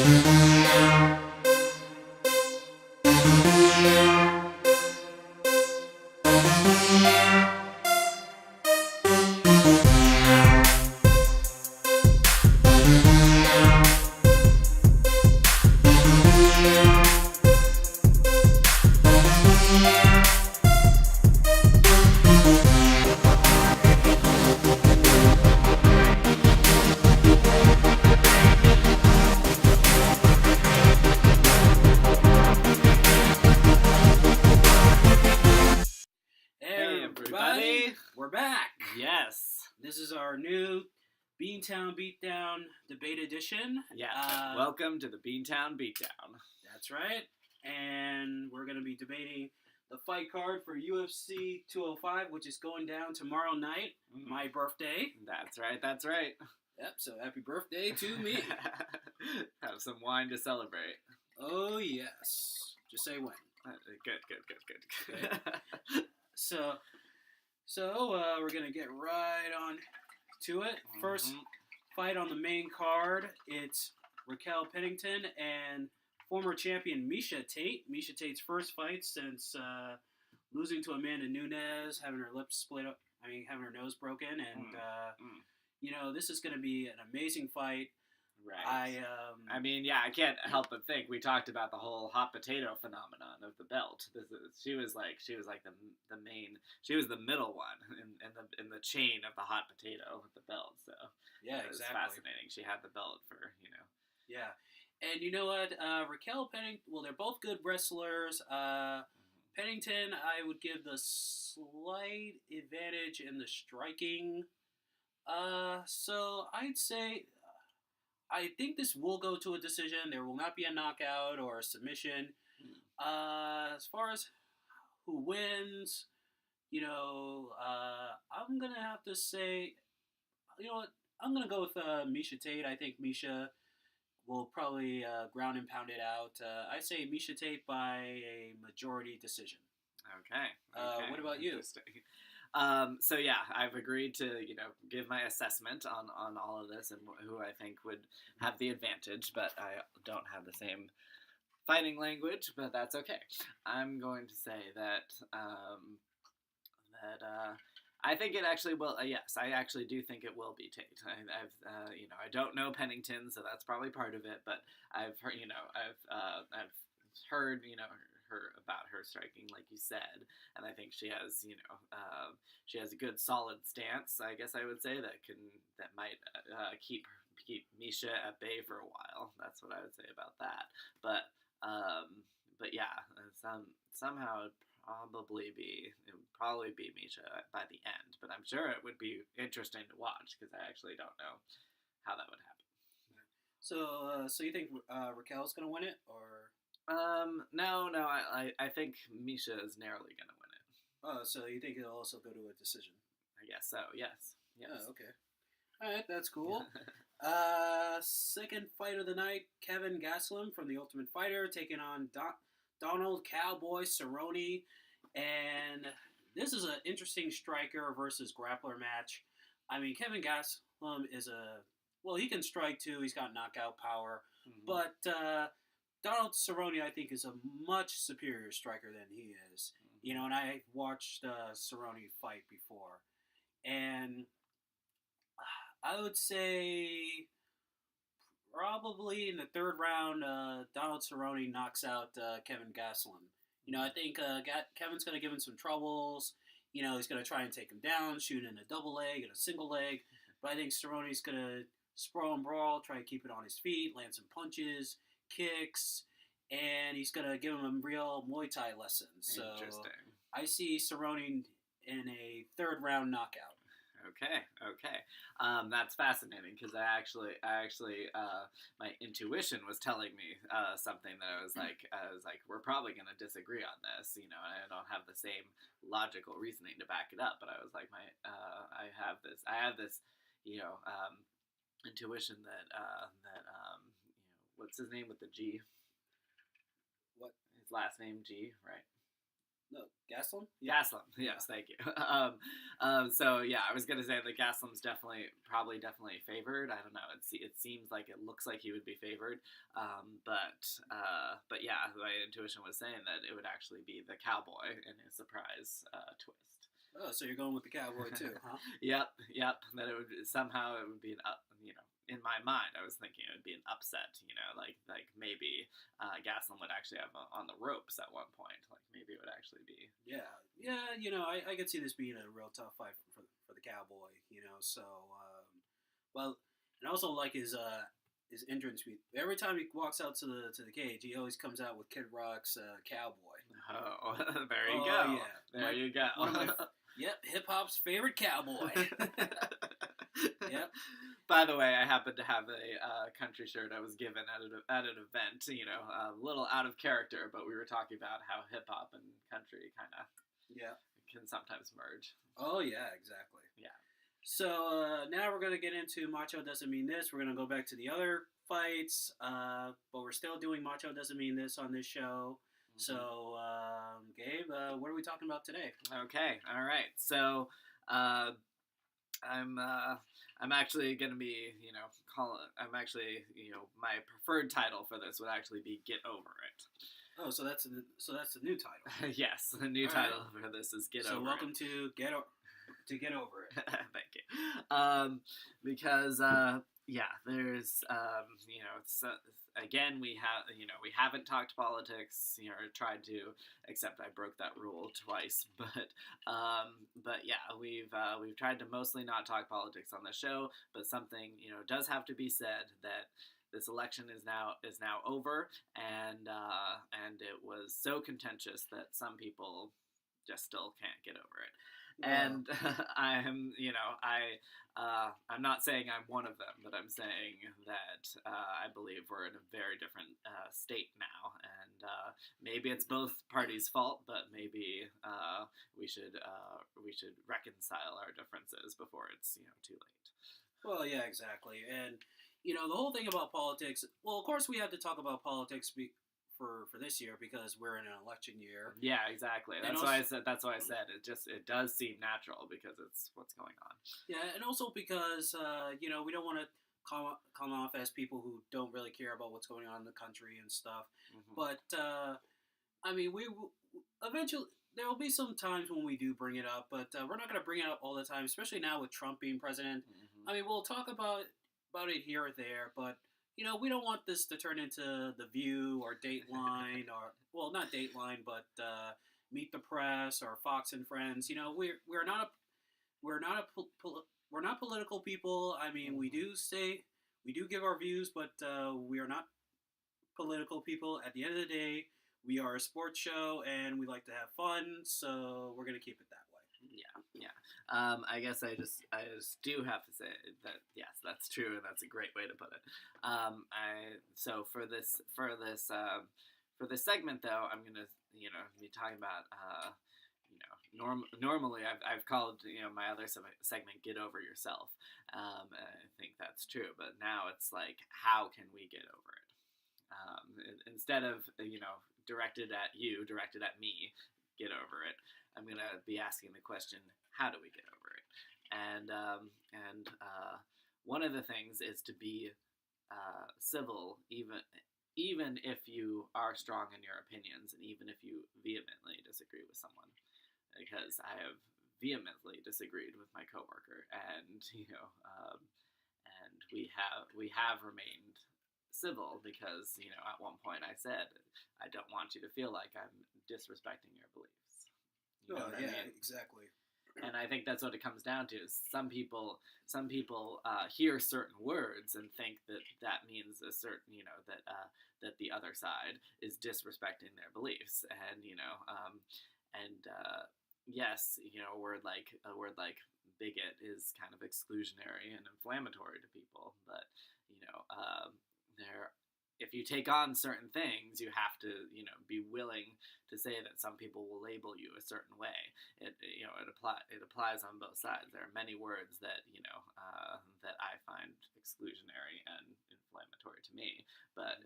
Hey everybody, we're back. Yes. This is our new Beantown Beatdown debate edition. Yeah. Welcome to the Beantown Beatdown. That's right. And we're going to be debating the fight card for UFC 205, which is going down tomorrow night, my birthday. That's right. That's right. Yep, so happy birthday to me. Have some wine to celebrate. Oh, yes. Just say when. Good. Okay. So we're going to get right on to it. First fight on the main card, it's Raquel Pennington and former champion Miesha Tate. Miesha Tate's first fight since losing to Amanda Nunes, having her lips split up, having her nose broken, and this is going to be an amazing fight. Right. I can't help but think we talked about the whole hot potato phenomenon of the belt. She was the main. She was the middle one in the chain of the hot potato with the belt. So yeah, it was exactly fascinating. She had the belt for. Yeah, and you know what? Raquel Pennington. Well, they're both good wrestlers. Pennington, I would give the slight advantage in the striking. So I'd say. I think this will go to a decision. There will not be a knockout or a submission. As far as who wins, I'm going to have to say, I'm going to go with Miesha Tate. I think Miesha will probably ground and pound it out. I say Miesha Tate by a majority decision. Okay. What about you? So yeah, I've agreed to give my assessment on all of this and who I think would have the advantage, but I don't have the same fighting language, but that's okay. I'm going to say that I think it actually will. Yes, I actually do think it will be Tate. I don't know Pennington, so that's probably part of it, but I've heard heard her about her striking, like you said, and I think she has she has a good solid stance, I guess I would say, that might keep Miesha at bay for a while. That's what I would say about that. But yeah, somehow it would probably be Miesha by the end, but I'm sure it would be interesting to watch because I actually don't know how that would happen. So you think Raquel's gonna win it, or? No, I think Miesha is narrowly going to win it. Oh, so you think it'll also go to a decision? I guess so, yes. Oh, okay. All right, that's cool. Second fight of the night, Kevin Gastelum from The Ultimate Fighter taking on Donald Cowboy Cerrone. And this is an interesting striker versus grappler match. Kevin Gastelum he can strike too. He's got knockout power. But Donald Cerrone, I think, is a much superior striker than he is. And I watched Cerrone fight before. And I would say probably in the third round, Donald Cerrone knocks out Kevin Gastelum. I think Kevin's going to give him some troubles. He's going to try and take him down, shoot in a double leg and a single leg. But I think Cerrone's going to sprawl and brawl, try to keep it on his feet, land some punches, kicks, and he's going to give him a real Muay Thai lesson. So interesting. I see Cerrone in a third round knockout. Okay. That's fascinating because I actually, my intuition was telling me something that I was like, we're probably going to disagree on this, and I don't have the same logical reasoning to back it up, but I was like, I have this, intuition that what's his name with the G? What? His last name G, right? No, Gaslam. Yeah. Gaslam, yes, thank you. So yeah, I was gonna say that Gaslam's definitely favored. I don't know. It seems like it looks like he would be favored, but yeah, my intuition was saying that it would actually be the cowboy in a surprise twist. Oh, so you're going with the cowboy too, huh? Yep. That it would somehow it would be in my mind, I was thinking it would be an upset. Like maybe Gaslam would actually have on the ropes at one point. Like maybe it would actually be. Yeah, yeah. I could see this being a real tough fight for the cowboy. So well, and I also like his entrance. Every time he walks out to the cage, he always comes out with Kid Rock's cowboy. Oh, there you Oh go. yeah, There you go. One of my yep, hip hop's favorite cowboy. Yep. By the way, I happen to have a country shirt I was given at an event. A little out of character, but we were talking about how hip hop and country kind of can sometimes merge. Oh yeah, exactly. Yeah. So now we're gonna get into Macho Doesn't Mean This. We're gonna go back to the other fights, but we're still doing Macho Doesn't Mean This on this show. Mm-hmm. So Gabe, what are we talking about today? Okay, all right. So I'm actually going to be, my preferred title for this would actually be Get Over It. Oh, so that's a new title. Yes, the new title for this is Get Over It. So welcome to Get Over It. Thank you. Because there's again we haven't talked politics, or tried to, except I broke that rule twice. But yeah, we've tried to mostly not talk politics on the show. But something does have to be said, that this election is now over, and it was so contentious that some people just still can't get over it. And I'm not saying I'm one of them, but I'm saying that I believe we're in a very different state now, and maybe it's both parties' fault, but maybe we should reconcile our differences before it's too late. Well, yeah, exactly, and the whole thing about politics. Well, of course, we have to talk about politics for this year because we're in an election year. Yeah, exactly. That's why I said it does seem natural because it's what's going on. Yeah, and also because we don't want to come off as people who don't really care about what's going on in the country and stuff. Mm-hmm. But we eventually there will be some times when we do bring it up, but we're not going to bring it up all the time, especially now with Trump being president. Mm-hmm. We'll talk about it here or there, but we don't want this to turn into The View or Dateline or not Dateline, but Meet the Press or Fox and Friends. We're not political people. We do give our views, but we are not political people. At the end of the day, we are a sports show and we like to have fun, so we're gonna keep it that way. Yeah. I guess I just do have to say that yes, that's true, and that's a great way to put it. So for this segment though, I'm gonna be talking about normally I've called my other segment Get Over Yourself. And I think that's true, but now it's like, how can we get over it? Instead of directed at me, get over it. I'm going to be asking the question, how do we get over it? And one of the things is to be civil, even if you are strong in your opinions, and even if you vehemently disagree with someone. Because I have vehemently disagreed with my coworker, and and we have remained civil because at one point I said, I don't want you to feel like I'm disrespecting your beliefs. I mean? Exactly. And I think that's what it comes down to. Is some people hear certain words and think that means a certain that the other side is disrespecting their beliefs, and yes, a word like bigot is kind of exclusionary and inflammatory to people, but if you take on certain things, you have to, be willing to say that some people will label you a certain way. It applies on both sides. There are many words that, that I find exclusionary and inflammatory to me, but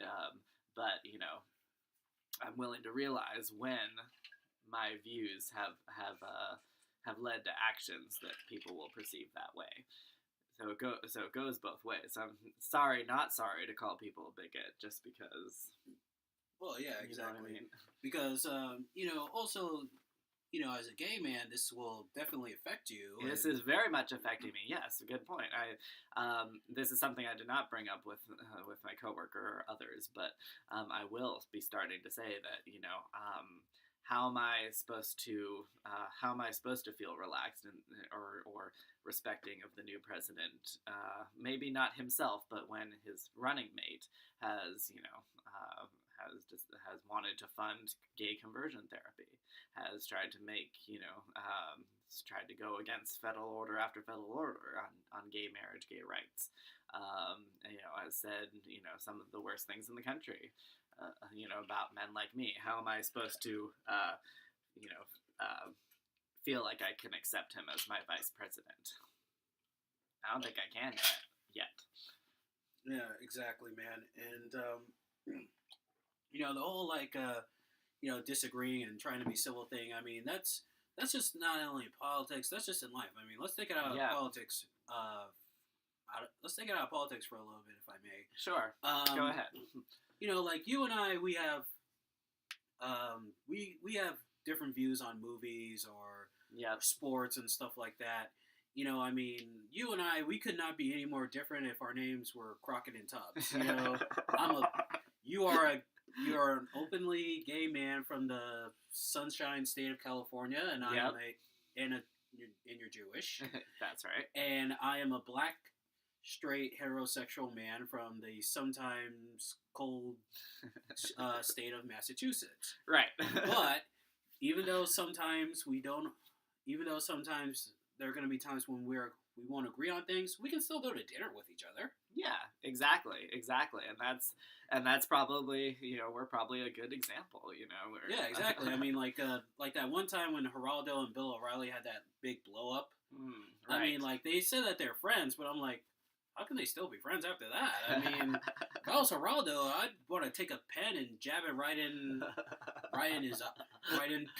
I'm willing to realize when my views have led to actions that people will perceive that way. So it goes both ways. I'm not sorry to call people a bigot just because. Well, yeah, exactly. You know what I mean? Because also, as a gay man, this will definitely affect you. This is very much affecting me. Yes, good point. This is something I did not bring up with my coworker or others, but I will be starting to say that how am I supposed to feel relaxed or respecting of the new president? Maybe not himself, but when his running mate has has wanted to fund gay conversion therapy, has tried to make tried to go against federal order after federal order on gay marriage, gay rights. Has said some of the worst things in the country. About men like me. How am I supposed to, feel like I can accept him as my vice president? I don't think I can yet. Yeah, exactly, man. And the whole disagreeing and trying to be civil thing. I mean, that's just not only politics. That's just in life. I mean, let's take it out of politics. Let's take it out of politics for a little bit, if I may. Sure. Go ahead. Like you and I, we have different views on movies or sports and stuff like that. I mean, you and I, we could not be any more different if our names were Crockett and Tubbs. You are an openly gay man from the Sunshine State of California, and I am and you're Jewish. That's right. And I am a black, straight, heterosexual man from the sometimes cold state of Massachusetts. Right. But even though sometimes there are going to be times when we won't agree on things, we can still go to dinner with each other. Yeah, exactly, and that's probably we're probably a good example. Yeah, exactly. I mean, like that one time when Geraldo and Bill O'Reilly had that big blow up. Right. I mean, like they said that they're friends, but I'm like, how can they still be friends after that? I mean, if I was Geraldo, I'd want to take a pen and jab it right in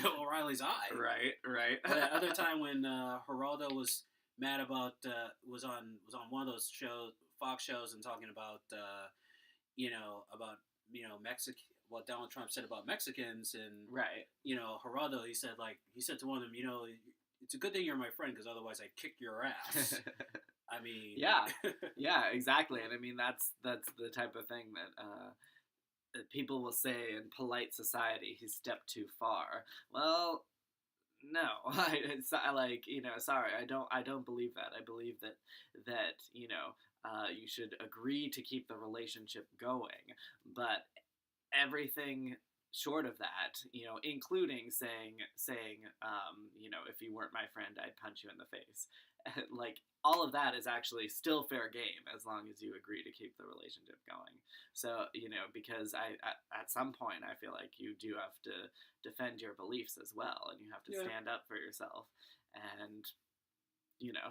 Bill O'Reilly's eye. Right. But that other time when Geraldo was mad about was on one of those shows, Fox shows, and talking about Mexican, what Donald Trump said about Mexicans, and right. Geraldo, he said to one of them, it's a good thing you're my friend because otherwise I'd kick your ass. I mean, yeah, exactly. And I mean that's the type of thing that people will say in polite society. He stepped too far. Well, no, sorry, I don't believe that. I believe that you should agree to keep the relationship going, but everything short of that, including saying, if you weren't my friend, I'd punch you in the face. Like, all of that is actually still fair game as long as you agree to keep the relationship going. So, because at some point I feel like you do have to defend your beliefs as well, and you have to stand up for yourself. And,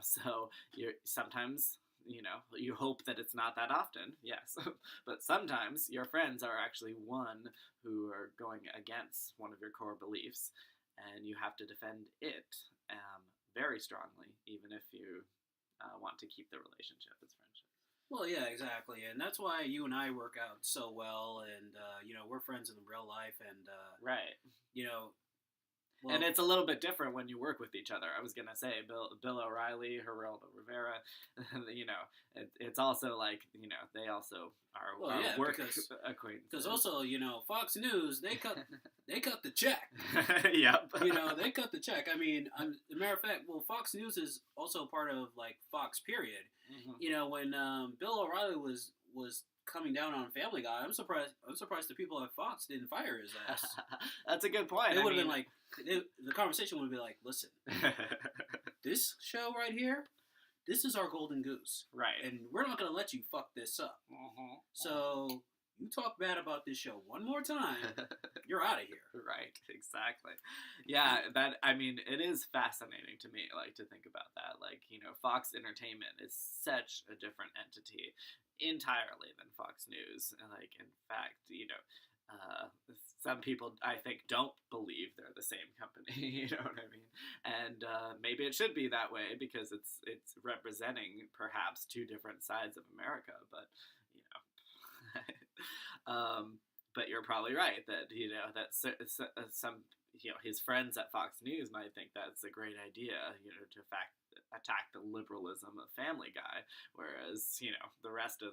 so you're sometimes, you hope that it's not that often, yes. But sometimes your friends are actually one who are going against one of your core beliefs, and you have to defend it very strongly, even if you want to keep the relationship as friendship. Well, yeah, exactly. And that's why you and I work out so well, and, we're friends in real life, and, right. Well, and it's a little bit different when you work with each other. I was gonna say Bill O'Reilly, Geraldo Rivera. It's also like they also are work acquaintances. Because also Fox News they cut the check. Yep. They cut the check. I mean, as a matter of fact, Fox News is also part of like Fox period. Mm-hmm. When Bill O'Reilly was coming down on Family Guy, I'm surprised the people at Fox didn't fire his ass. That's a good point. It would have been like the conversation would be like, listen, this show right here, this is our golden goose, right? And we're not gonna let you fuck this up. Mm-hmm. So you talk bad about this show one more time, you're out of here. Right, exactly. Yeah, it is fascinating to me, like, to think about that. Like, Fox Entertainment is such a different entity entirely than Fox News. Like, in fact, some people, I think, don't believe they're the same company. You know what I mean? And maybe it should be that way because it's representing perhaps two different sides of America. But you know, but you're probably right that that some his friends at Fox News might think that's a great idea. To attack the liberalism of Family Guy, whereas the rest of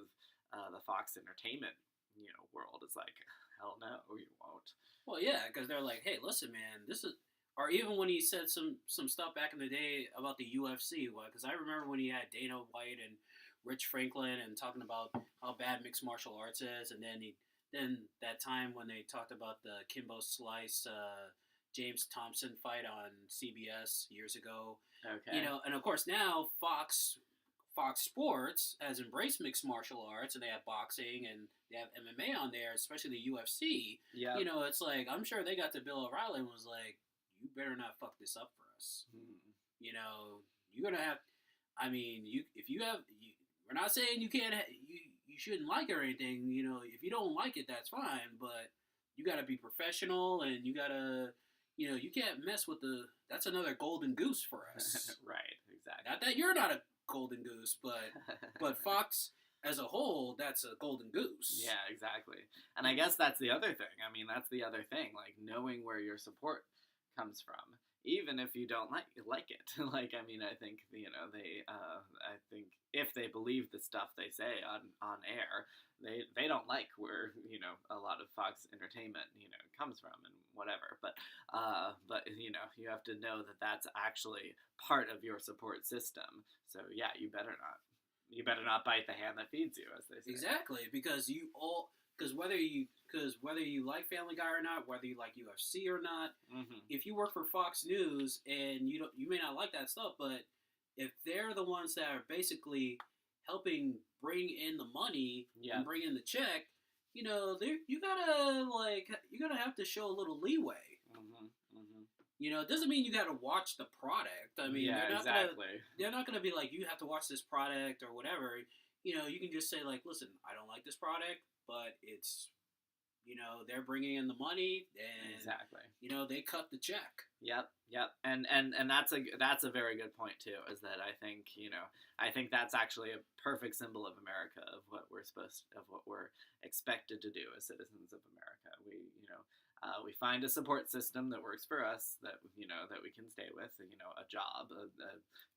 the Fox Entertainment world is like, hell no, you won't. Well, yeah, because they're like, hey, listen, man, this is, or even when he said some stuff back in the day about the UFC, because I remember when he had Dana White and Rich Franklin and talking about how bad mixed martial arts is, and then that time when they talked about the Kimbo Slice James Thompson fight on CBS years ago. Okay. And of course now Fox Sports has embraced mixed martial arts, and they have boxing and they have MMA on there, especially the UFC. Yeah. It's like, I'm sure they got to Bill O'Reilly and was like, you better not fuck this up for us. You're gonna have. I mean, we're not saying you can't. You shouldn't like it or anything. If you don't like it, that's fine. But you got to be professional, and you got to. You can't mess with that's another golden goose for us. Right, exactly. Not that you're not a golden goose, but Fox as a whole, that's a golden goose. Yeah, exactly. And I guess that's the other thing. I mean, that's the other thing, like knowing where your support comes from, even if you don't like it. Like, I mean, I think I think if they believe the stuff they say on air, they don't like where a lot of Fox Entertainment comes from and whatever. But you have to know that that's actually part of your support system. So yeah, you better not bite the hand that feeds you, as they say. Exactly, because whether you like Family Guy or not, whether you like UFC or not, mm-hmm. if you work for Fox News and you may not like that stuff, but if they're the ones that are basically helping bring in the money and bring in the check, you gotta have to show a little leeway. Mm-hmm. Mm-hmm. It doesn't mean you got to watch the product. I mean, they're not gonna be like, you have to watch this product or whatever. You can just say like, listen, I don't like this product, but it's, they're bringing in the money, and exactly, they cut the check. Yep. And that's a very good point too. Is that I think that's actually a perfect symbol of America, of what we're expected to do as citizens of America. We find a support system that works for us, that we can stay with, a job, a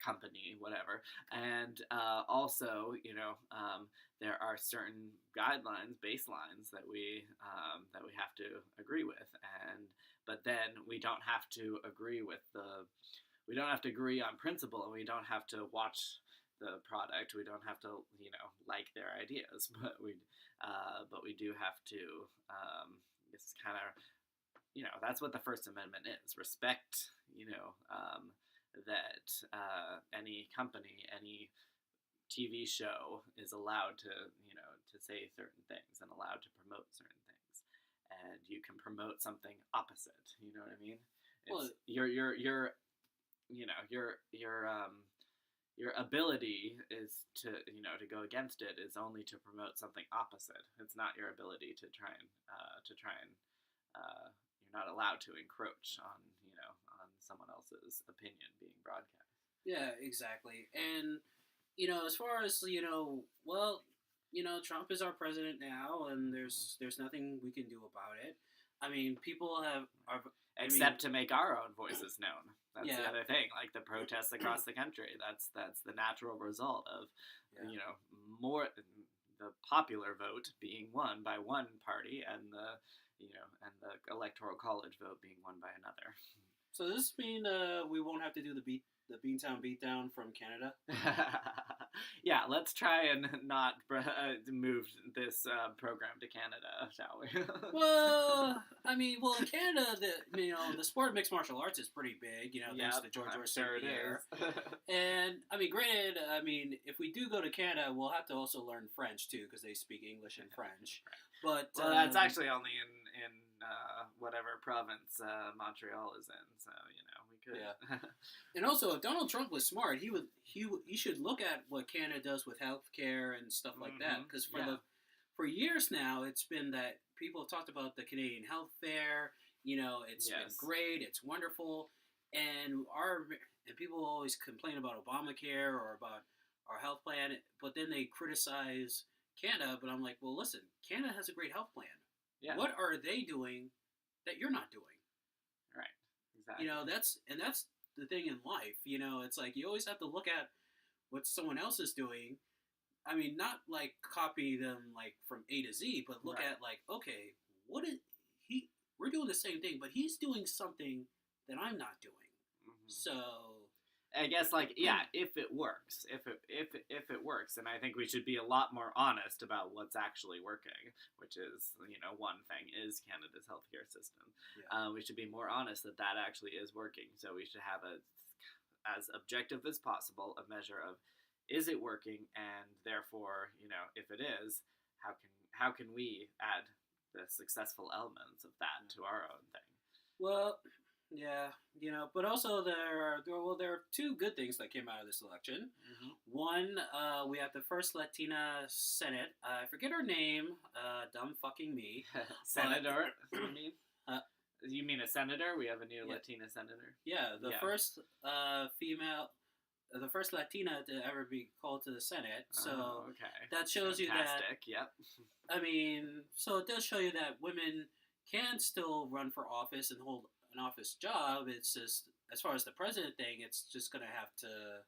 company, whatever, and also there are certain guidelines, baselines that we have to agree with, but then we don't have to agree on principle, and we don't have to watch the product. We don't have to like their ideas, but we do have to just kind of that's what the First Amendment is. Respect that any company, any TV show is allowed to say certain things and allowed to promote certain things, and you can promote something opposite. You know what I mean? It's, your ability is to go against it is only to promote something opposite. It's not your ability to try and you're not allowed to encroach on someone else's opinion being broadcast. Yeah, exactly. And as far as Trump is our president now, and there's nothing we can do about it. I mean, people to make our own voices known. That's the other thing. Like the protests across the country. That's the natural result of more the popular vote being won by one party, and the electoral college vote being won by another. So does this mean we won't have to do the Beantown Beatdown from Canada? Yeah, let's try and not move this program to Canada, shall we? Well, I mean, in Canada, the sport of mixed martial arts is pretty big, thanks to George St. Pierre. And, I mean, granted, if we do go to Canada, we'll have to also learn French, too, because they speak English and French. But that's actually only in whatever province Montreal is in, so, we could. Yeah. And also, if Donald Trump was smart, he should look at what Canada does with healthcare and stuff like that, because for for years now, it's been that people have talked about the Canadian health fair. It's been Yes. great. It's wonderful, and people always complain about Obamacare or about our health plan, but then they criticize Canada. But I'm like, well, listen, Canada has a great health plan. Yeah. What are they doing that you're not doing? Right. Exactly. That's the thing in life. It's like you always have to look at what someone else is doing. I mean, not like copy them like from A to Z, but look Right. at like, okay, what is he? We're doing the same thing, but he's doing something that I'm not doing. Mhm. So I guess, like, yeah, if it works, if it works, and I think we should be a lot more honest about what's actually working, which is, one thing is Canada's healthcare system. Yeah. We should be more honest that that actually is working. So we should have as objective as possible a measure of, is it working, and therefore, if it is, how can we add the successful elements of that to our own thing? Well, yeah, but also there are two good things that came out of this election. Mm-hmm. One, we have the first Latina Senate. I forget her name. Dumb fucking me. Senator, you mean? Uh, You mean a senator? We have a new Yeah. Latina senator. Yeah, the Yeah. first the first Latina to ever be called to the Senate. So okay. that shows Fantastic. Yep. so it does show you that women can still run for office and hold an office job. It's just, as far as the president thing, it's just going to have to,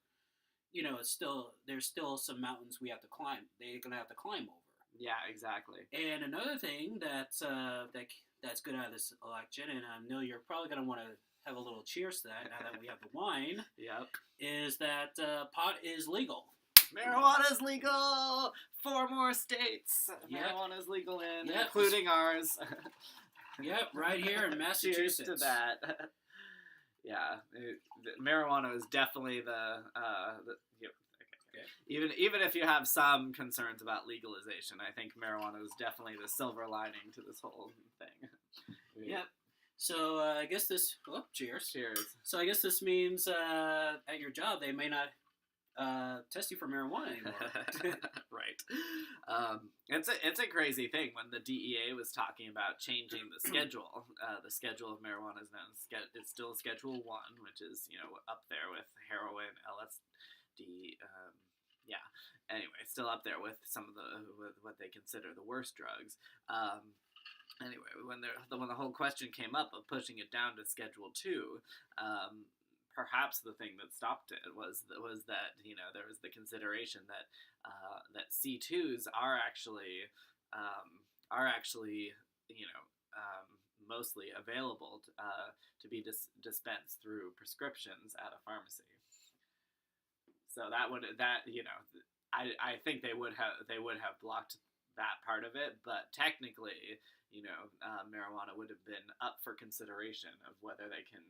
there's still some mountains we have to climb. They're going to have to climb over. Yeah, exactly. And another thing that's good out of this election, and I know you're probably going to want to have a little cheers to that now that we have the wine, Yep. is that pot is legal. Marijuana's legal! 4 more states. Yep. Marijuana's legal in, Yep. including ours. Yep, right here in Massachusetts. Cheers to that. Yeah, marijuana is definitely Okay. Even if you have some concerns about legalization, I think marijuana is definitely the silver lining to this whole thing. Yep. So I guess this. Oh, cheers. Cheers. So I guess this means at your job they may not test you for marijuana anymore. Right. It's a crazy thing when the DEA was talking about changing the schedule. The schedule of marijuana is it's still Schedule 1, which is up there with heroin, LSD. Yeah. Anyway, still up there with some of with what they consider the worst drugs. Anyway, when the whole question came up of pushing it down to Schedule 2, perhaps the thing that stopped it was that there was the consideration that that C2s are actually mostly available to be dispensed through prescriptions at a pharmacy. So I think they would have blocked that part of it, but technically, marijuana would have been up for consideration of whether they can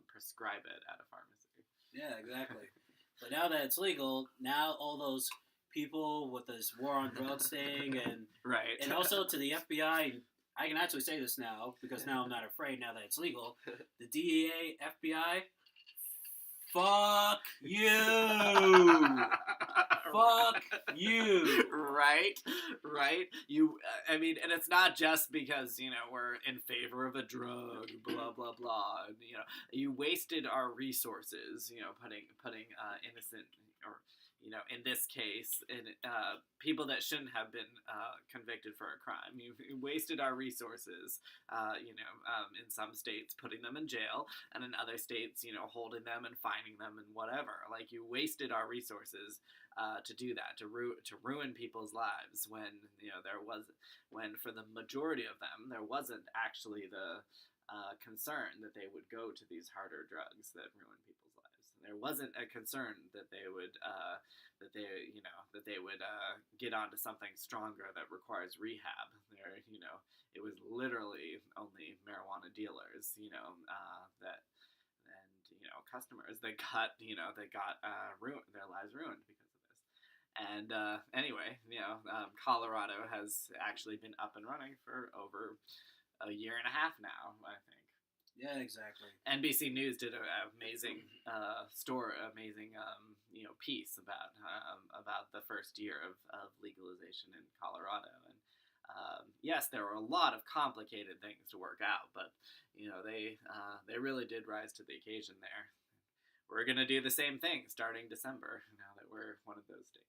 prescribe it at a pharmacy. Yeah, exactly. But now that it's legal, now all those people with this war on drugs thing, and Right. and also to the FBI, I can actually say this now because now I'm not afraid now that it's legal. The DEA, FBI, fuck you. Fuck you. Right. And it's not just because, we're in favor of a drug, blah, blah, blah. And, you wasted our resources, putting innocent, or, in this case, people that shouldn't have been convicted for a crime. You wasted our resources, in some states putting them in jail, and in other states, holding them and fining them and whatever. Like, you wasted our resources to do that, to ruin people's lives when when for the majority of them there wasn't actually the concern that they would go to these harder drugs that ruin people's lives. There wasn't a concern that they would get onto something stronger that requires rehab. It was literally only marijuana dealers, customers that got their lives ruined because of this. And anyway, Colorado has actually been up and running for over a year and a half now, I think. Yeah, exactly. NBC News did an amazing piece about the first year of legalization in Colorado, and yes, there were a lot of complicated things to work out, but they really did rise to the occasion there. We're gonna do the same thing starting December now that we're one of those states.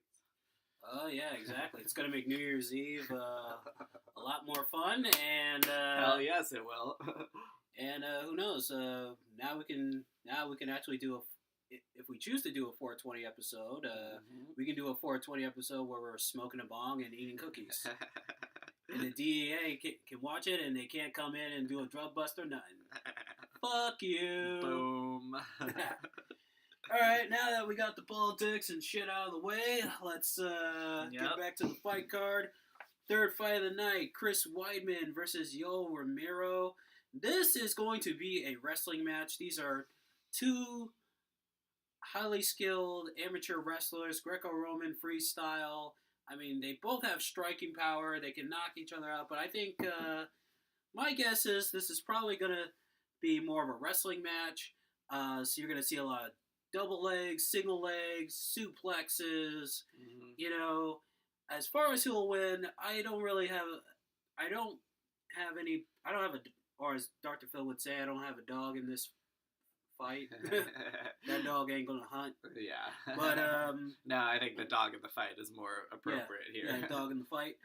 Oh yeah, exactly. It's gonna make New Year's Eve a lot more fun, and hell yes, it will. And who knows? Now we can actually do if we choose to do a 420 episode. We can do a 420 episode where we're smoking a bong and eating cookies. And the DEA can watch it, and they can't come in and do a drug bust or nothing. Fuck you. Boom. All right, now that we got the politics and shit out of the way, let's get back to the fight card. Third fight of the night, Chris Weidman versus Yoel Romero. This is going to be a wrestling match. These are two highly skilled amateur wrestlers, Greco-Roman freestyle. I mean, they both have striking power. They can knock each other out. But I think my guess is this is probably going to be more of a wrestling match. So you're going to see a lot of double legs, single legs, suplexes. Mm-hmm. As far as who will win, I don't have or as Dr. Phil would say, I don't have a dog in this fight. That dog ain't gonna hunt. Yeah. But no, I think the dog in the fight is more appropriate here. Yeah, dog in the fight.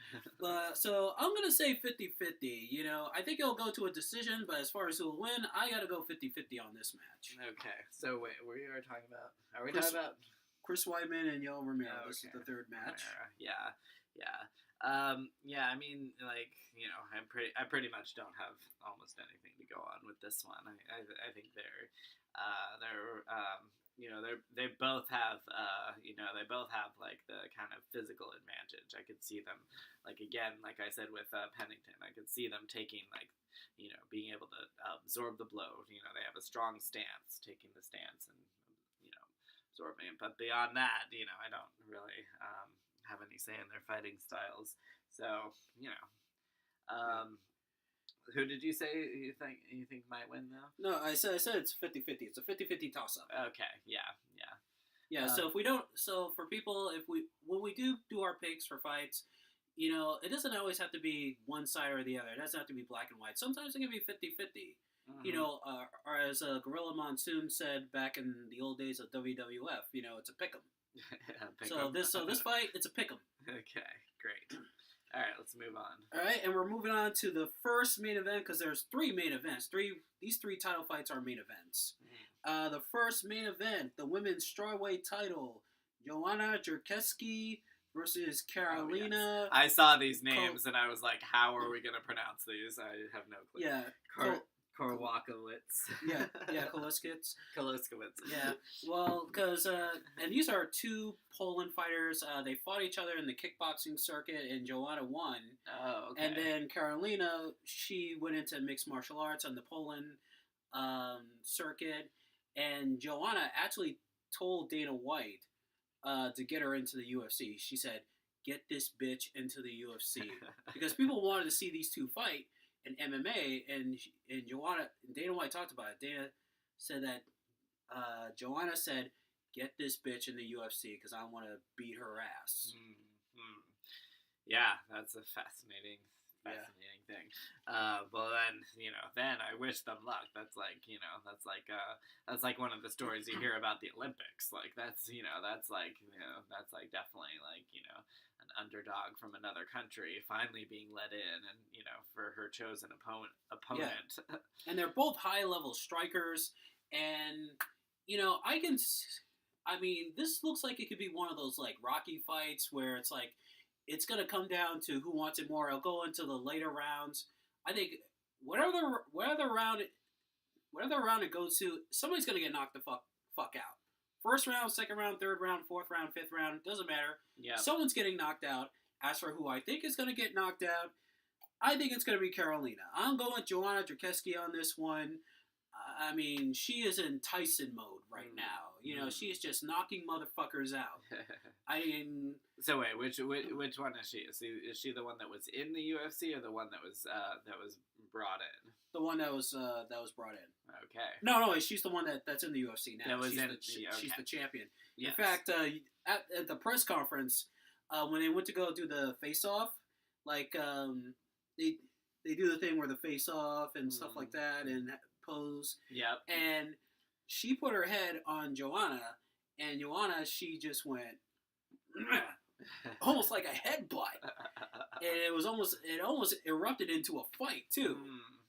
So I'm gonna say 50-50. I think it'll go to a decision, but as far as who will win, I gotta go 50-50 on this match. Okay. So wait, we are talking about? Are we Chris, talking about Chris Weidman and Yoel Romero? Okay. This is the third match. Yeah. I mean, like, I pretty much don't have almost anything to go on with this one. I think they both have like the kind of physical advantage. I could see them, like, again, like I said with Pennington, I could see them taking, like, being able to absorb the blow. They have a strong stance, taking the stance and absorbing it. But beyond that, I don't really have any say in their fighting styles. So, who did you say you think might win though? No, I said it's 50-50. It's a 50-50 toss up. Okay, yeah. So for people, when we do our picks for fights, it doesn't always have to be one side or the other. It doesn't have to be black and white. Sometimes it can be 50-50. Mm-hmm. Or as Gorilla Monsoon said back in the old days of WWF, it's a pick'em. So this fight, it's a pick'em. Okay, great. All right, let's move on. All right, and we're moving on to the first main event because there's three main events. These three title fights are main events. The first main event, the women's strawweight title, Joanna Jędrzejczyk versus Karolina. Yes. I saw these names and I was like, how are we going to pronounce these? I have no clue. Yeah. Korwakowicz. Yeah, Koloskowicz. Yeah, well, because, and these are two Poland fighters. They fought each other in the kickboxing circuit, and Joanna won. Oh, okay. And then Karolina, she went into mixed martial arts on the Poland circuit, and Joanna actually told Dana White to get her into the UFC. She said, "Get this bitch into the UFC," because people wanted to see these two fight in MMA, and Joanna, Dana White talked about it. Dana said that Joanna said, "Get this bitch in the UFC because I want to beat her ass." Mm-hmm. Yeah, that's a fascinating thing. Well, then I wish them luck. That's like one of the stories you hear about the Olympics. Like that's definitely like an underdog from another country finally being let in, and for her chosen opponent. Yeah. And they're both high level strikers, and this looks like it could be one of those like Rocky fights where it's like it's gonna come down to who wants it more. I'll go into the later rounds. I think whatever round it goes to, somebody's gonna get knocked the fuck out. First round, second round, third round, fourth round, fifth round, doesn't matter. Yeah. Someone's getting knocked out. As for who I think is going to get knocked out, I think it's going to be Karolina. I'm going with Joanna Jędrzejczyk on this one. I mean, she is in Tyson mode right now. She's just knocking motherfuckers out. So wait, which one is she? Is she the one that was in the UFC or the one that was brought in? The one that was brought in. Okay. No, she's the one that's in the UFC now. She's the champion. Yes. In fact, at the press conference, when they went to go do the face-off, like they do the thing where the face off and stuff like that and pose. Yep. And she put her head on Joanna, and Joanna, she just went almost like a headbutt, and it almost erupted into a fight too.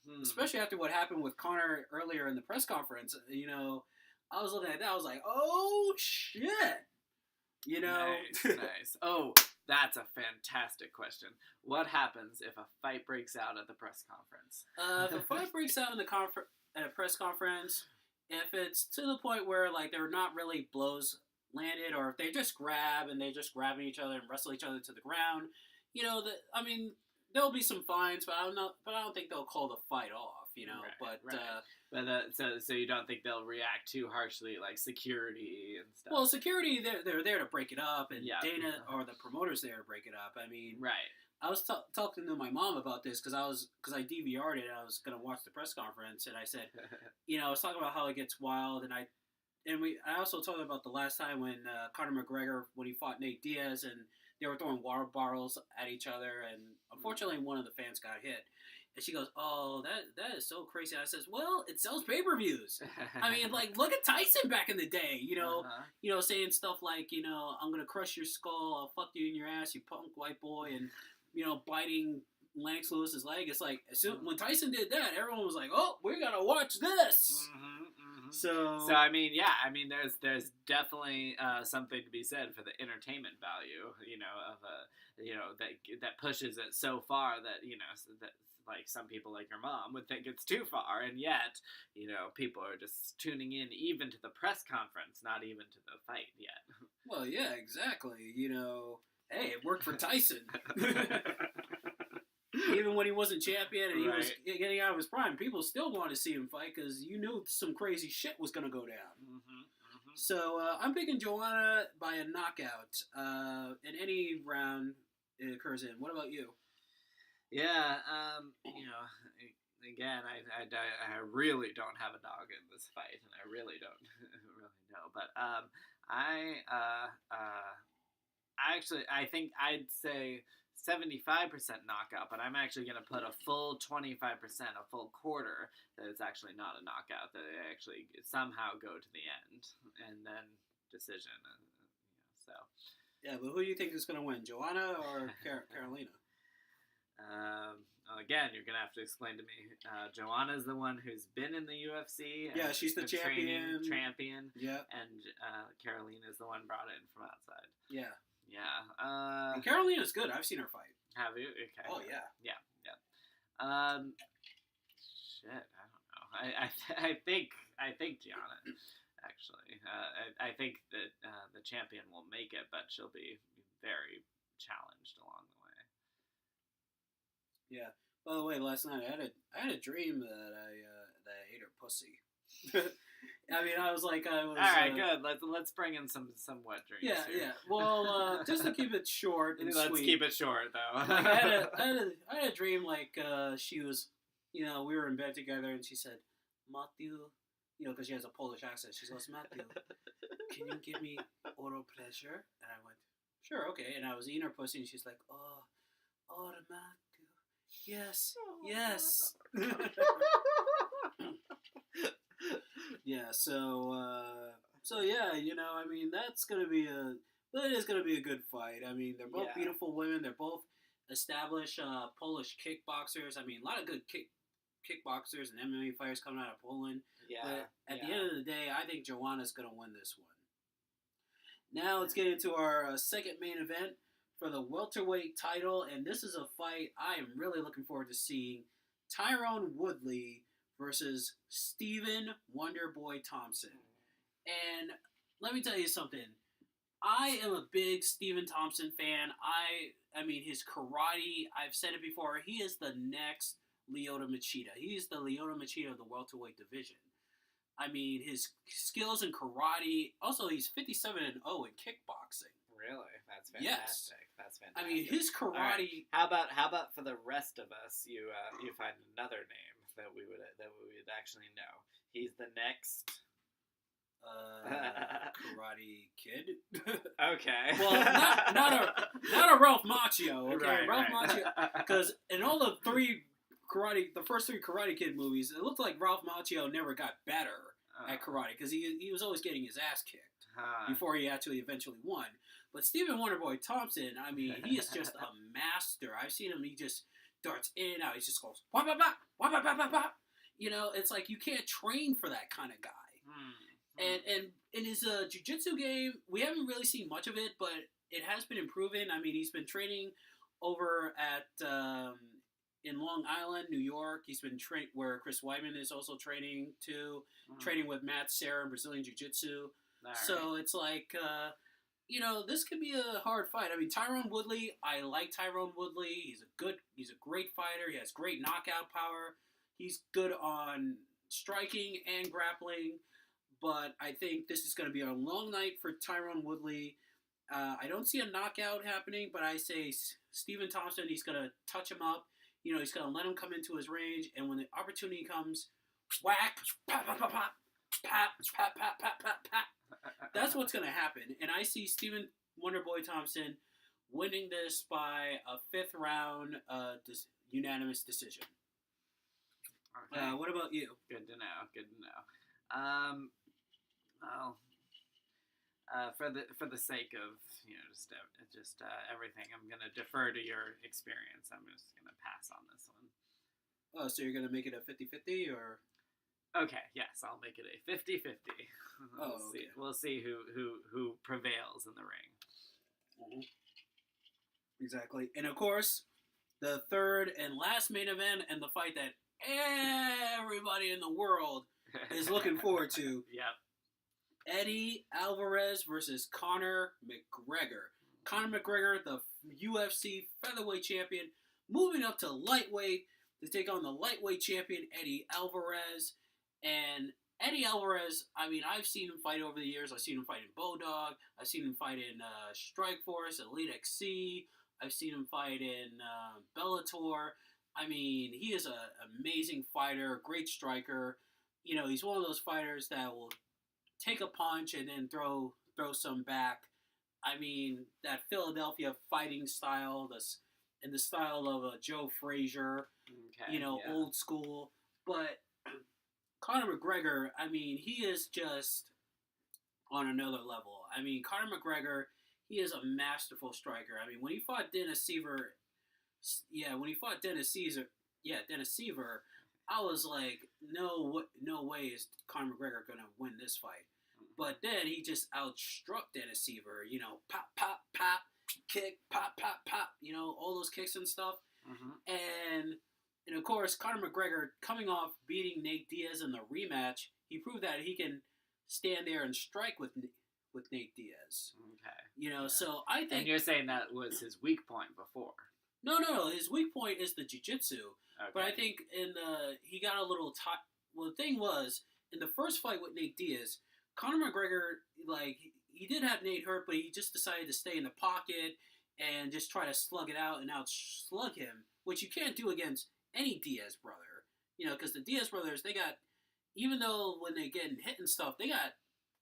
Mm-hmm. Especially after what happened with Connor earlier in the press conference. You know, I was looking at that. I was like, oh shit. You know. Nice. Oh, that's a fantastic question. What happens if a fight breaks out at the press conference? If a fight breaks out at a press conference, if it's to the point where like they're not really blows landed, or if they just grabbing each other and wrestle each other to the ground, you know, there'll be some fines, but I don't think they'll call the fight off, you know. So you don't think they'll react too harshly, like security and stuff? Well, security, they're there to break it up, and yeah. Dana or the promoter's there to break it up. I mean, right. I was talking to my mom about this because I DVR'd it. I was gonna watch the press conference, and I said, you know, I was talking about how it gets wild, and I also talked about the last time when Conor McGregor, when he fought Nate Diaz, and they were throwing water bottles at each other, and unfortunately one of the fans got hit. And she goes, oh, that is so crazy. I says, well, it sells pay-per-views. I mean, like, look at Tyson back in the day, you know, saying stuff like, you know, I'm going to crush your skull, I'll fuck you in your ass, you punk white boy, and, you know, biting Lennox Lewis's leg. It's like, when Tyson did that, everyone was like, oh, we got to watch this. So I mean, yeah, I mean, there's definitely something to be said for the entertainment value, you know, of that pushes it so far that, you know, that like some people like your mom would think it's too far, and yet, you know, people are just tuning in even to the press conference, not even to the fight yet. Well, yeah, exactly. You know, hey, it worked for Tyson. Even when he wasn't champion and he was getting out of his prime, people still wanted to see him fight because you knew some crazy shit was going to go down. So I'm picking Joanna by a knockout in any round it occurs in. What about you? Yeah, you know, again, I really don't have a dog in this fight, and I really don't really know. But I think I'd say 75% knockout, but I'm actually going to put a full 25%, a full quarter, that it's actually not a knockout, that they actually somehow go to the end, and then decision. So. Yeah, but who do you think is going to win, Joanna or Carolina? Again, you're gonna have to explain to me. Joanna's the one who's been in the UFC. Yeah, she's the champion. Yeah. And Carolina's the one brought in from outside. Yeah. Yeah. And Carolina's good. I've seen her fight. Have you? Okay. Oh yeah. Yeah. Shit. I don't know. I think Gianna. Actually, I think that the champion will make it, but she'll be very challenged along the way. Yeah. By the way, last night I had a dream that I ate her pussy. I mean, I was. All right, good. Let's bring in some wet dreams. Yeah, here. yeah. Well, just to keep it short and let's sweet. Keep it short though. Like I had a dream like she was, you know, we were in bed together and she said, Matthew, you know, because she has a Polish accent. She goes, Matthew, can you give me oral pleasure? And I went, sure, okay. And I was eating her pussy and she's like, oh, Matthew. Yes, yes. Yeah, so yeah, you know, I mean, it is gonna be a good fight. I mean, they're both beautiful women. They're both established Polish kickboxers. I mean, a lot of good kickboxers and MMA fighters coming out of Poland. Yeah. But at the end of the day, I think Joanna's gonna win this one. Now let's get into our second main event for the welterweight title, and this is a fight I am really looking forward to seeing. Tyrone Woodley versus Stephen Wonderboy Thompson. And let me tell you something. I am a big Stephen Thompson fan. I mean, his karate, I've said it before, he is the next Lyoto Machida. He's the Lyoto Machida of the welterweight division. I mean, his skills in karate, also he's 57-0 in kickboxing. Really? That's fantastic. Yes. That's fantastic. I mean, his karate. Right. How about for the rest of us, you find another name that we would actually know. He's the next Karate Kid. Okay. Well, not a Ralph Macchio. Okay, Right, Ralph Macchio. Because in all the the first three Karate Kid movies, it looked like Ralph Macchio never got better at karate because he was always getting his ass kicked before he actually eventually won. But Stephen Wonderboy Thompson, I mean, he is just a master. I've seen him; he just darts in and out. He just goes wah, wah, wah, wah, wah, wah, wah. You know, it's like you can't train for that kind of guy. And in his jiu-jitsu game, we haven't really seen much of it, but it has been improving. I mean, he's been training over at in Long Island, New York. He's been where Chris Weidman is also training too, training with Matt Serra in Brazilian Jiu-Jitsu. So it's like, you know, this could be a hard fight. I mean, Tyron Woodley, I like Tyron Woodley. He's a great fighter. He has great knockout power. He's good on striking and grappling. But I think this is going to be a long night for Tyron Woodley. I don't see a knockout happening, but I say Stephen Thompson, he's going to touch him up. You know, he's going to let him come into his range, and when the opportunity comes, whack, pop, pop, pop, pop, pop, pop, pop, pop, pop, pop. That's what's going to happen. And I see Stephen Wonderboy Thompson winning this by a fifth round unanimous decision. Okay. What about you? Good to know. Well, for the sake of, you know, just everything, I'm gonna defer to your experience. I'm just gonna pass on this one. Oh, so you're gonna make it a 50-50 or? Okay, yes, I'll make it a 50-50. Okay. We'll see who prevails in the ring. Mm-hmm. Exactly, and of course, the third and last main event, and the fight that everybody in the world is looking forward to. Yep. Eddie Alvarez versus Conor McGregor. Conor McGregor, the UFC featherweight champion, moving up to lightweight to take on the lightweight champion, Eddie Alvarez. And Eddie Alvarez, I mean, I've seen him fight over the years. I've seen him fight in Bodog. I've seen him fight in Strikeforce, Elite XC. I've seen him fight in Bellator. I mean, he is an amazing fighter, great striker. You know, he's one of those fighters that will take a punch and then throw some back. I mean, that Philadelphia fighting style, in the style of a Joe Frazier, old school. But Conor McGregor, I mean, he is just on another level. I mean, Conor McGregor, he is a masterful striker. I mean, when he fought Dennis Seaver, Dennis Seaver, I was like, no way is Conor McGregor going to win this fight. But then he just outstruck Dennis Seaver, you know, pop, pop, pop, kick, pop, pop, pop, you know, all those kicks and stuff. Mm-hmm. And of course, Conor McGregor, coming off beating Nate Diaz in the rematch, he proved that he can stand there and strike with Nate Diaz. Okay. You know, so I think... And you're saying that was his weak point before. No. His weak point is the jiu-jitsu. Okay. But I think he got a little... Well, the thing was, in the first fight with Nate Diaz, Conor McGregor, like, he did have Nate hurt, but he just decided to stay in the pocket and just try to slug it out and out-slug him, which you can't do against any Diaz brother. You know, because the Diaz brothers, they got... Even though when they get hit and stuff, they got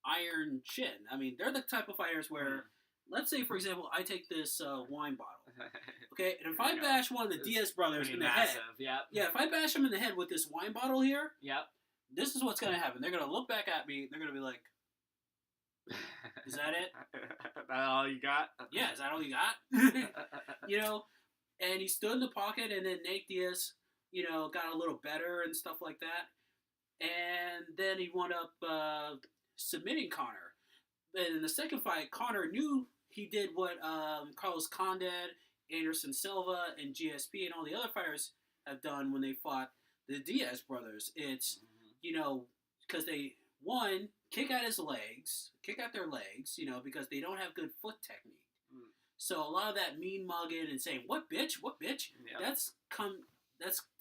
iron chin. I mean, they're the type of fighters where... Let's say, for example, I take this wine bottle, okay? And if I bash one of the Diaz brothers in the head... Yep. Yeah, if I bash him in the head with this wine bottle here... Yep. This is what's going to happen. They're going to look back at me. They're going to be like, is that it? That all you got? Yeah, is that all you got? You know, and he stood in the pocket, and then Nate Diaz, you know, got a little better and stuff like that. And then he wound up submitting Conor. And in the second fight, Conor knew he did what Carlos Condit, Anderson Silva, and GSP and all the other fighters have done when they fought the Diaz brothers. It's, you know, because they, one, kick at their legs, you know, because they don't have good foot technique. So a lot of that mean mugging and saying, what bitch, yep.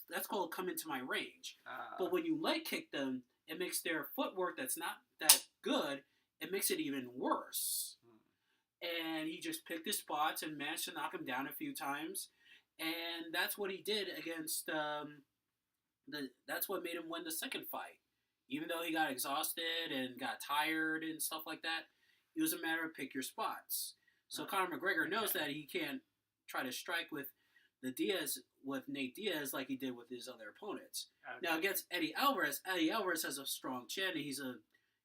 that's called come into my range. But when you leg kick them, it makes their footwork that's not that good, it makes it even worse. And he just picked his spots and managed to knock him down a few times. And that's what he did against... that's what made him win the second fight. Even though he got exhausted and got tired and stuff like that, it was a matter of pick your spots. So Conor McGregor knows that he can't try to strike with the Diaz with Nate Diaz like he did with his other opponents. Okay. Now against Eddie Alvarez has a strong chin. He's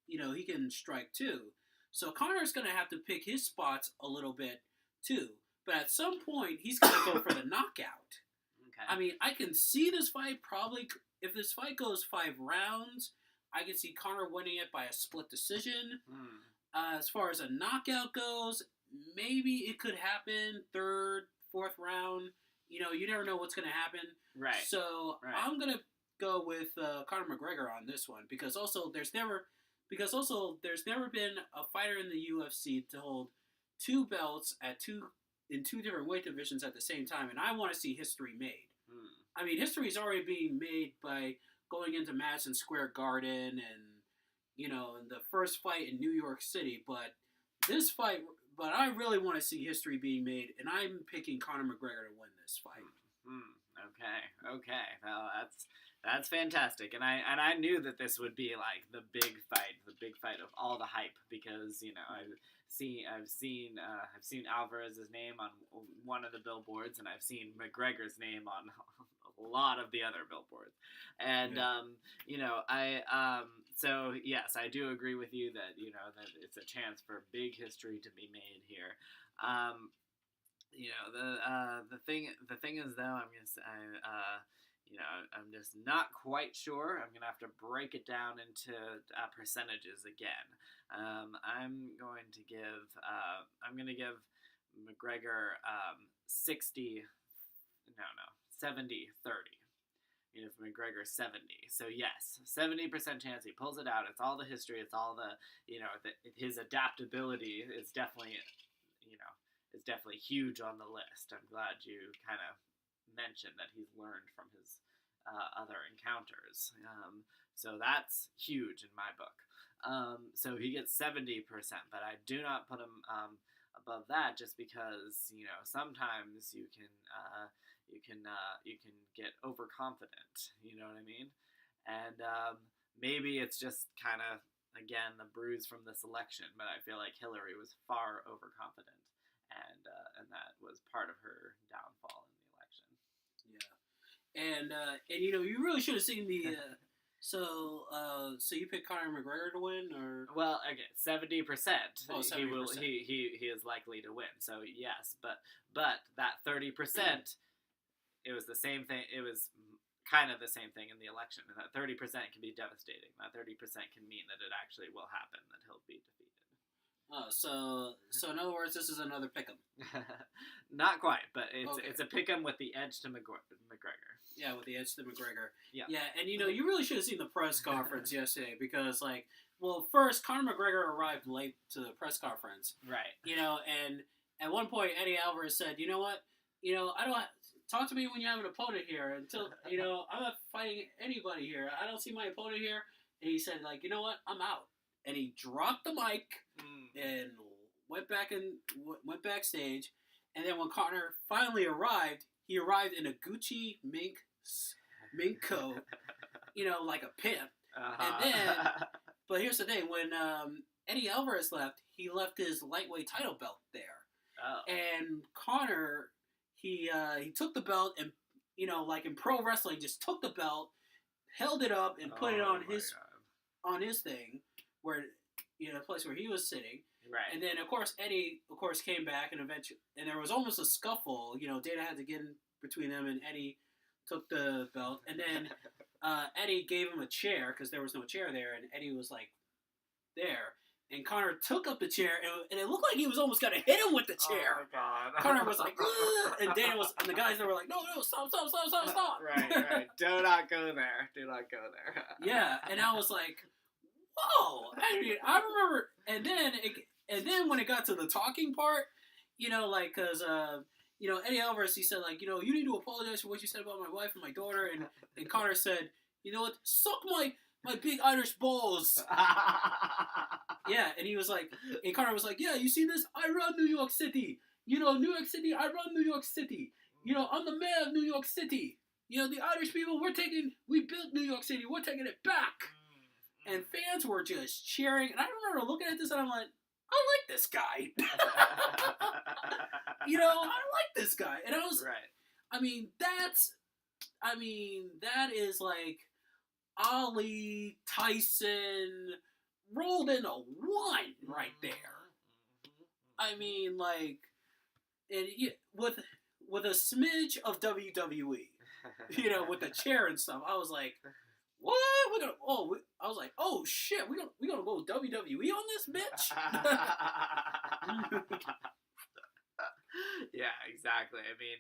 he can strike too. So Connor's going to have to pick his spots a little bit too. But at some point, he's going to go for the knockout. Okay. I mean, I can see this fight probably, if this fight goes 5 rounds, I can see Connor winning it by a split decision. As far as a knockout goes, maybe it could happen 3rd, 4th round. You never know what's going to happen. Right. So I'm going to go with Conor McGregor on this one because there's never been a fighter in the UFC to hold 2 belts in 2 different weight divisions at the same time, and I want to see history made. I mean, history is already being made by going into Madison Square Garden and in the first fight in New York City, but I really want to see history being made, and I'm picking Conor McGregor to win this fight. Okay. Well, that's fantastic, and I knew that this would be like the big fight of all the hype because I've seen Alvarez's name on one of the billboards, and I've seen McGregor's name on a lot of the other billboards, and so yes, I do agree with you that that it's a chance for big history to be made here. The thing is though, I'm just not quite sure. I'm gonna have to break it down into percentages again. I'm going to give McGregor 70-30. If McGregor 70, so yes, 70% chance he pulls it out. It's all the history. It's all the his adaptability is definitely huge on the list. I'm glad you kind of mentioned that he's learned from his other encounters. So that's huge in my book. So he gets 70%, but I do not put him above that just because sometimes you can get overconfident. You know what I mean? And maybe it's just kind of again the bruise from this election, but I feel like Hillary was far overconfident. And that was part of her downfall in the election. Yeah, and you really should have seen the. So you picked Conor McGregor to win, or well, again, 70%. 70%. He is likely to win. So yes, but that 30%, it was the same thing. It was kind of the same thing in the election, and that 30% can be devastating. That 30% can mean that it actually will happen, that he'll be defeated. Oh, so in other words, this is another pick'em. Not quite, but it's a pick'em with the edge to McGregor. Yeah, with the edge to McGregor. Yeah. Yeah, and you really should have seen the press conference yesterday because, first, Conor McGregor arrived late to the press conference. Right. And at one point, Eddie Alvarez said, "You know what? I don't talk to me when you have an opponent here until I'm not fighting anybody here. I don't see my opponent here." And he said, "You know what? I'm out." And he dropped the mic and went backstage. And then when Conor finally arrived, he arrived in a Gucci mink coat, like a pimp. And then, but here's the thing: when Eddie Alvarez left, he left his lightweight title belt there. Oh. And Conor, he took the belt and like in pro wrestling, just took the belt, held it up, and put it on his thing. Where the place where he was sitting, right? And then of course Eddie, came back and eventually, and there was almost a scuffle. Dana had to get in between them, and Eddie took the belt, and then Eddie gave him a chair because there was no chair there, and Eddie was there, and Conor took up the chair, and it looked like he was almost gonna hit him with the chair. Oh my God! Conor was like, ugh! And Dana was, and the guys there were like, no, stop! Right. Do not go there. Yeah, and I was like, whoa! I remember, and then when it got to the talking part, because Eddie Alvarez, he said you need to apologize for what you said about my wife and my daughter, and Conor said, you know what, suck my big Irish balls. Yeah, and he was like, and Conor was like, yeah, you see this? I run New York City. New York City. I run New York City. I'm the mayor of New York City. The Irish people, we built New York City. We're taking it back. And fans were just cheering. And I remember looking at this and I'm like, I like this guy. I like this guy. And I was right. that is like Ali Tyson rolled in a one right there. I mean, like, with a smidge of WWE, with the chair and stuff. I was like, what? I was like, oh shit, we gonna go WWE on this bitch? Yeah, exactly. I mean,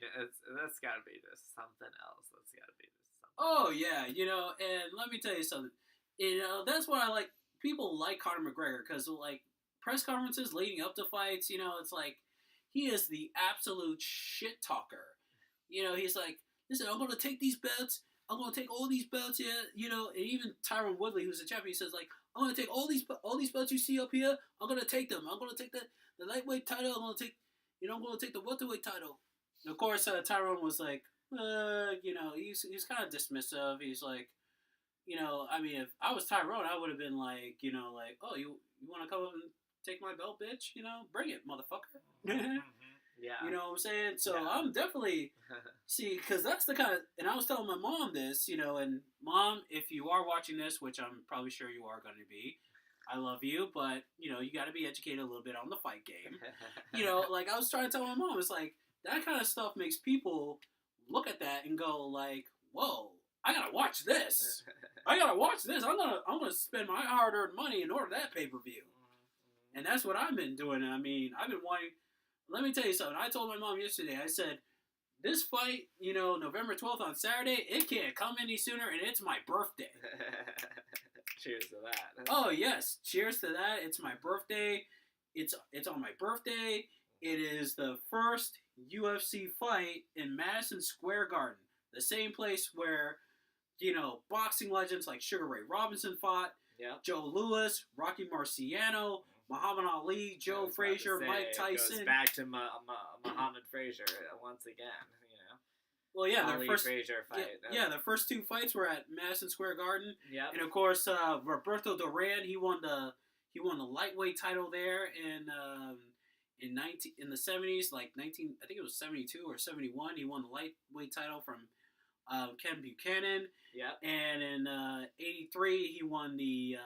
that's got to be just something else. That's got to be just something. Oh yeah, and let me tell you something. That's why I like people like Conor McGregor, because like press conferences leading up to fights, it's like he is the absolute shit talker. He's like, listen, I'm gonna take these belts. I'm gonna take all these belts here. And even Tyron Woodley, who's a champion, he says like, I'm gonna take all these belts you see up here. I'm gonna take them. I'm gonna take the lightweight title. I'm gonna take the welterweight title. And of course, Tyron was like, he's kind of dismissive. He's like, if I was Tyrone, I would have been like, like, oh, you want to come up and take my belt, bitch? Bring it, motherfucker. Yeah. You know what I'm saying? So yeah. I'm definitely, because that's the kind of, and I was telling my mom this, and Mom, if you are watching this, which I'm probably sure you are going to be, I love you, but, you got to be educated a little bit on the fight game. Like I was trying to tell my mom, it's like, that kind of stuff makes people look at that and go like, whoa, I gotta watch this. I'm gonna spend my hard-earned money in order that pay-per-view. And that's what I've been doing. I mean, I've been wanting. Let me tell you something. I told my mom yesterday. I said, this fight, November 12th on Saturday, it can't come any sooner, and it's my birthday. Cheers to that. Oh yes, cheers to that. It's my birthday. It's on my birthday. It is the first UFC fight in Madison Square Garden, the same place where, boxing legends like Sugar Ray Robinson fought, Joe Louis, Rocky Marciano, Muhammad Ali, Joe Frazier, Mike Tyson. It goes back to Muhammad Frazier once again, Well, yeah, Ali Frazier fight. Yeah, the first two fights were at Madison Square Garden. Yeah. And of course, Roberto Duran, he won the lightweight title there in the 70s, like I think it was 72 or 71. He won the lightweight title from Ken Buchanan. Yeah. And in 83, he won the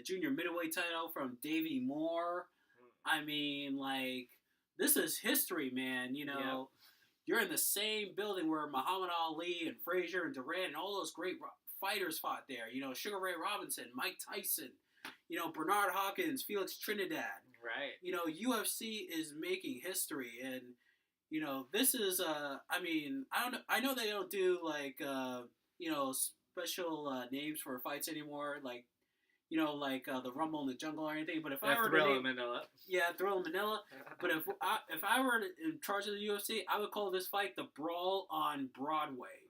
junior middleweight title from Davey Moore. I mean, like, this is history, man. You're in the same building where Muhammad Ali and Frazier and Duran and all those great fighters fought there. Sugar Ray Robinson, Mike Tyson, Bernard Hawkins, Felix Trinidad. Right. UFC is making history, and this is I know they don't do like special names for fights anymore, like the Rumble in the Jungle or anything. But if I were Thrill in Manila, Thrill in Manila. But if I were in charge of the UFC, I would call this fight the Brawl on Broadway.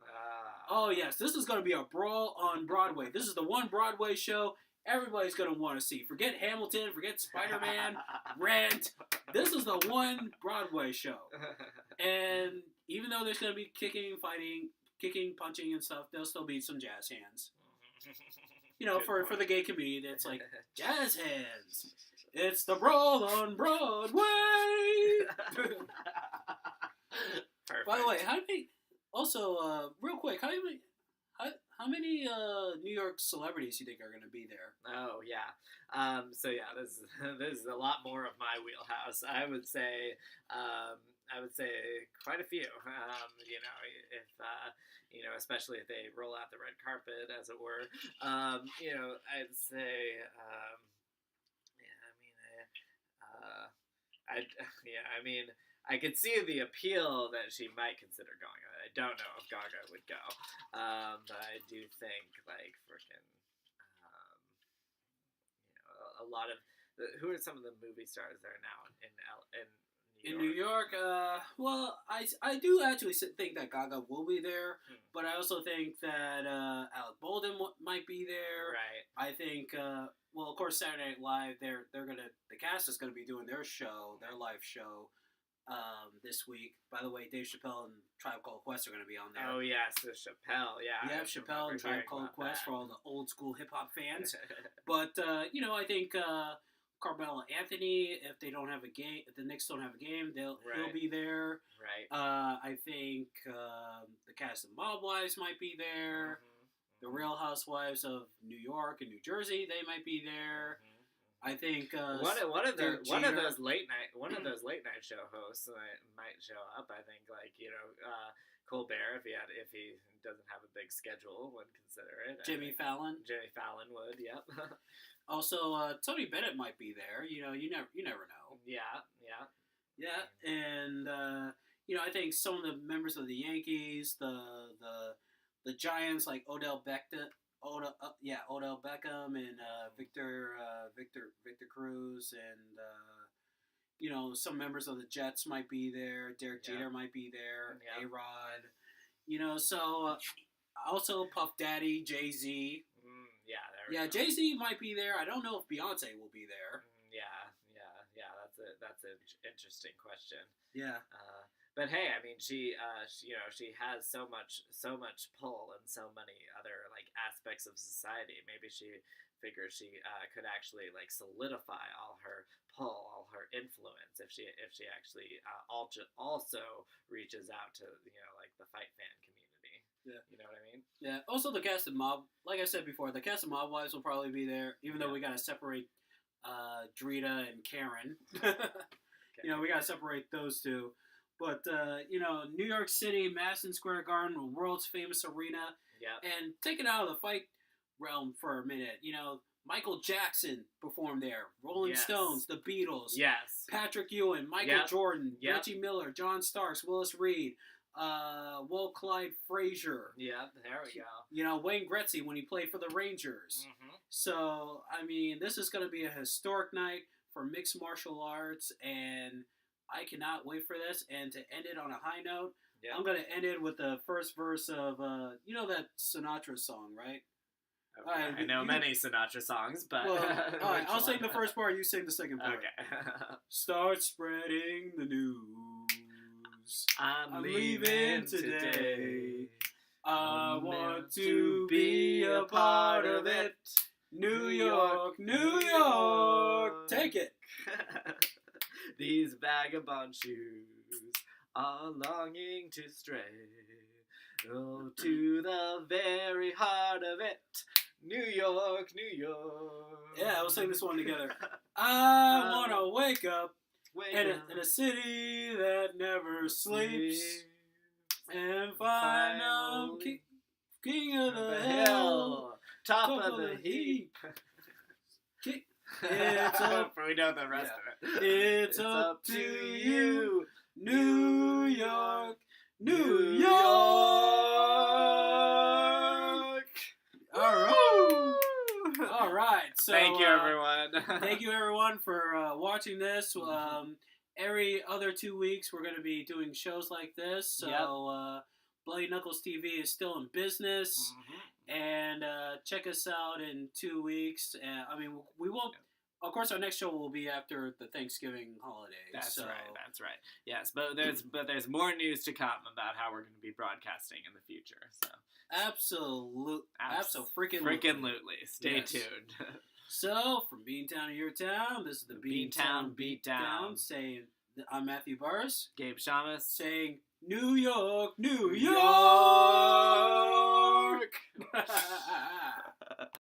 Oh yes, this is going to be a brawl on Broadway. This is the one Broadway show everybody's going to want to see. Forget Hamilton, forget Spider-Man, Rent. This is the one Broadway show. And even though there's going to be kicking, fighting, punching and stuff, there'll still be some jazz hands. For the gay community, it's like, jazz hands. It's the Brawl on Broadway. Perfect. By the way, real quick, how many New York celebrities do you think are going to be there? Oh yeah, this is a lot more of my wheelhouse. I would say quite a few. Especially if they roll out the red carpet, as it were. I'd say, I could see the appeal that she might consider going. I don't know if Gaga would go, but I do think like freaking, a lot of who are some of the movie stars there now in New York? Well, I do actually think that Gaga will be there, but I also think that Alec Baldwin might be there. Right. I think, of course, Saturday Night Live. The cast is gonna be doing their live show. This week. By the way, Dave Chappelle and Tribe Called Quest are going to be on there. Oh yes, the Chappelle, yeah. Yeah, Chappelle and Tribe Called Quest for all the old school hip hop fans. But I think, of Carmelo Anthony, if they don't have a game, if the Knicks don't have a game, he'll be there. Right. I think the cast of Mob Wives might be there. The Real Housewives of New York and New Jersey, they might be there. I think one of those late night show hosts might show up. I think Colbert, if he doesn't have a big schedule, would consider it. Jimmy Fallon would. Yep. Also, Tony Bennett might be there. You never know. Yeah. And I think some of the members of the Yankees, the Giants, like Odell Beckham and Victor Cruz, and some members of the Jets might be there. Derek Jeter might be there. Yeah. A-Rod. So also Puff Daddy, Jay-Z. Jay-Z might be there. I don't know if Beyonce will be there. Yeah. That's an interesting question. Yeah. But hey, I mean, she has so much pull in so many other aspects of society. Maybe she figures she could actually solidify all her pull, all her influence if she actually also reaches out to the fight fan community. Yeah. You know what I mean? Yeah. Also, the cast of Mob, like I said before, the cast of Mob Wives will probably be there, even though we gotta separate Drita and Karen. Okay. We gotta separate those two. But, New York City, Madison Square Garden, the world's famous arena. Yeah. And take it out of the fight realm for a minute. Michael Jackson performed there. Rolling Stones, the Beatles. Yes. Patrick Ewing, Michael Jordan, Yep. Reggie Miller, John Starks, Willis Reed, Walt Clyde Frazier. Yeah, there we go. Wayne Gretzky when he played for the Rangers. Mm-hmm. So, I mean, this is going to be a historic night for mixed martial arts, and I cannot wait for this. And to end it on a high note, I'm going to end it with the first verse of, that Sinatra song, right? Okay. Right, I know many Sinatra songs, but... Well, all right, I'll sing the first part, you sing the second part. Okay. Start spreading the news. I'm leaving today. I want to be a part of it. New York, New York. Take it. These vagabond shoes are longing to stray. Oh, to the very heart of it. New York, New York. Yeah, we'll sing this one together. I want to wake up in a city that never sleeps and find I'm king of the hill, top of the heap. It's up. We know the rest of it. It's up to you, New York, New York. All right. So thank you, everyone. Thank you, everyone, for watching this. Every other 2 weeks, we're going to be doing shows like this. So Bloody Knuckles TV is still in business. Mm-hmm. And check us out in 2 weeks. We won't. Of course, our next show will be after the Thanksgiving holiday. That's right. Yes, but there's more news to come about how we're going to be broadcasting in the future. So absolutely. Stay tuned. So from Beantown to your town, this is the Beantown Beatdown. Saying, I'm Matthew Burris, Gabe Shamus, saying, New York, New York.